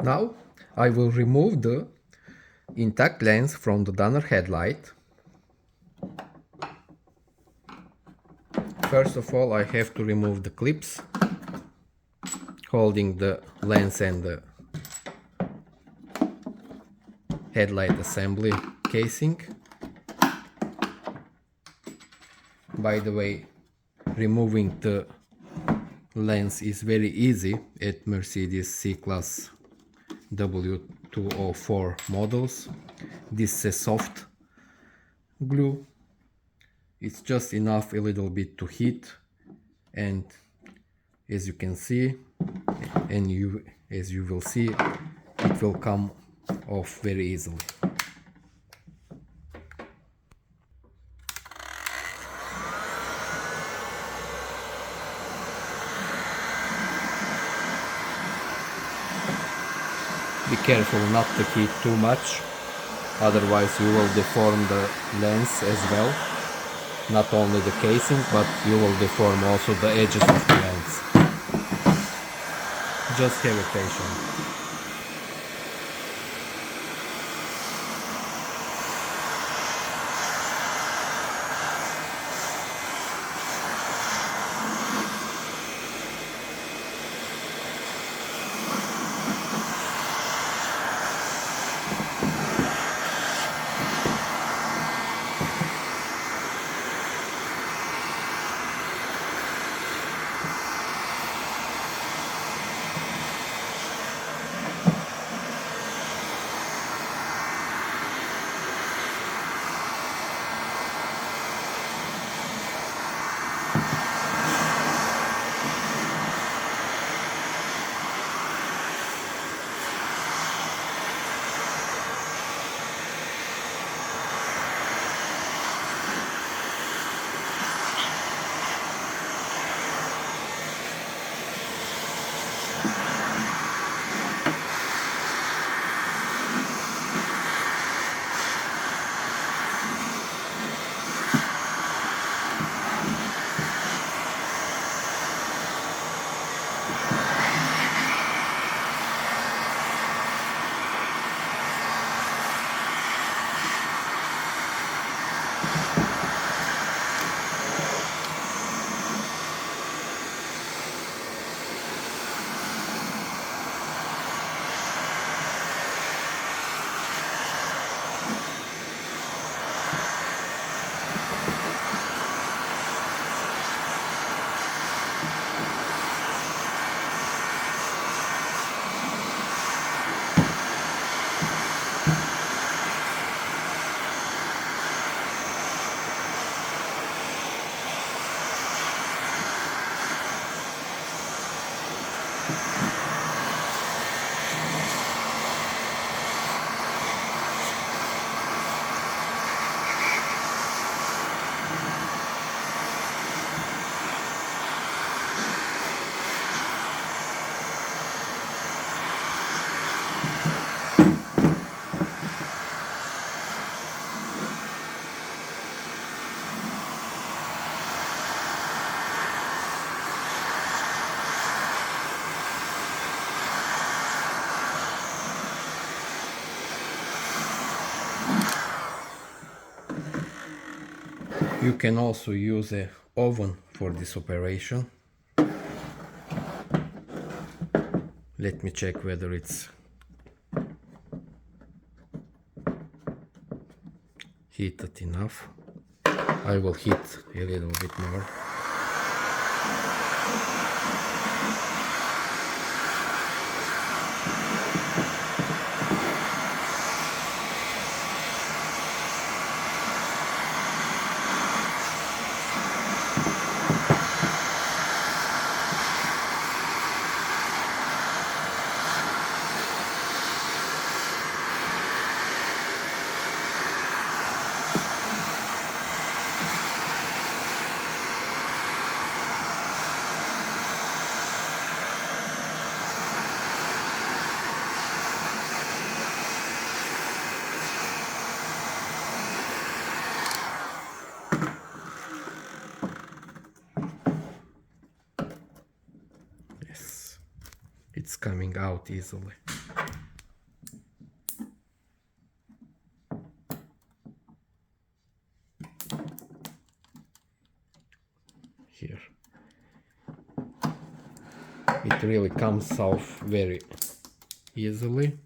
Now I will remove the intact lens from the donor headlight. First of all, I have to remove the clips holding the lens and the headlight assembly casing. By the way, removing the lens is very easy at Mercedes C-Class W204 models. This is a soft glue. It's just enough a little bit to heat, and as you can see, and as you will see, it will come off very easily. Be careful not to heat too much, otherwise you will deform the lens as well. Not only the casing, but you will deform also the edges of the lens. Just have a patience. You can also use an oven for this operation. Let me check whether it's heated enough. I will heat a little bit more. It's coming out easily. really comes off very easily.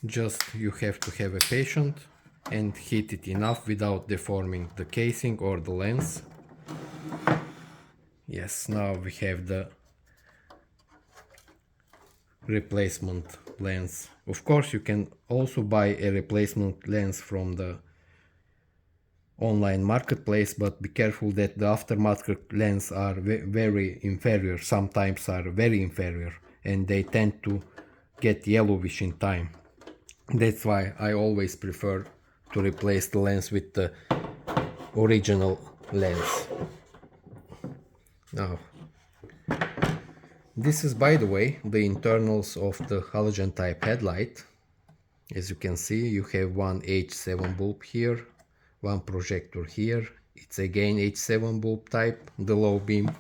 Just you have to have a patience and heat it enough without deforming the casing or the lens. Yes, now we have the replacement lens. Of course, you can also buy a replacement lens from the online marketplace, but be careful that the aftermarket lenses are very inferior, sometimes are very inferior, and they tend to get yellowish in time. That's why I always prefer to replace the lens with the original lens. Now, this is, by the way, the internals of the halogen type headlight. As you can see, you have one H7 bulb here, one projector here. It's again H7 bulb type, the low beam.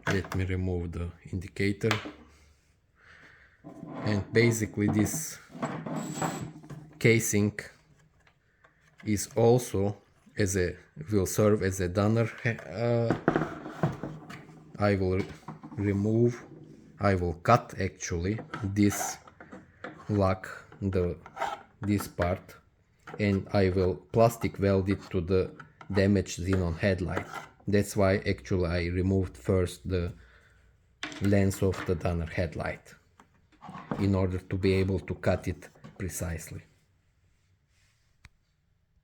Let me remove the indicator. And basically this casing is also will serve as a donor. I will cut actually this lug, this part, and I will plastic weld it to the damaged xenon headlight. That's why actually I removed first the lens of the donor headlight, in order to be able to cut it precisely.